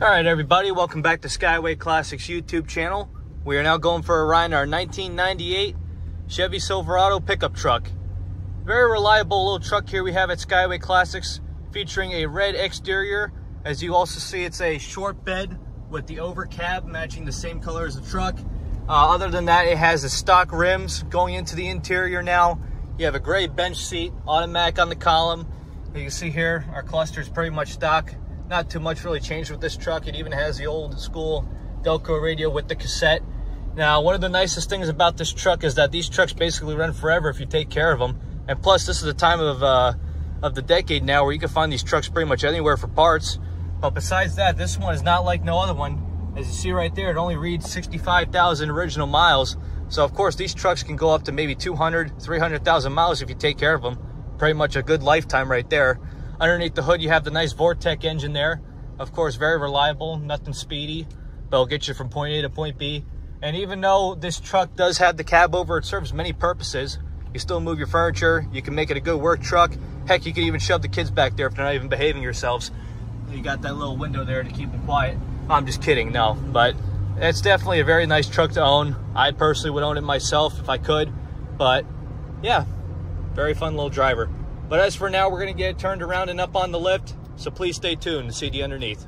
All right, everybody, welcome back to Skyway Classics YouTube channel. We are now going for a ride in our 1998 Chevy Silverado pickup truck. Very reliable little truck here we have at Skyway Classics, featuring a red exterior. As you also see, it's a short bed with the over cab matching the same color as the truck. Other than that, it has the stock rims going into the interior now. You have a gray bench seat, automatic on the column. You can see here, our cluster is pretty much stock. Not too much really changed with this truck. It even has the old school Delco radio with the cassette. Now, one of the nicest things about this truck is that these trucks basically run forever if you take care of them. And plus, this is the time of the decade now where you can find these trucks pretty much anywhere for parts. But besides that, this one is not like no other one. As you see right there, it only reads 65,000 original miles. So of course, these trucks can go up to maybe 200, 300,000 miles if you take care of them. Pretty much a good lifetime right there. Underneath the hood, you have the nice Vortec engine there. Of course, very reliable, nothing speedy, but it'll get you from point A to point B. And even though this truck does have the cab over, it serves many purposes. You still move your furniture, you can make it a good work truck. Heck, you can even shove the kids back there if they're not even behaving yourselves. You got that little window there to keep them quiet. I'm just kidding, no. But it's definitely a very nice truck to own. I personally would own it myself if I could. But yeah, very fun little driver. But as for now, we're going to get it turned around and up on the lift, so please stay tuned to see the underneath.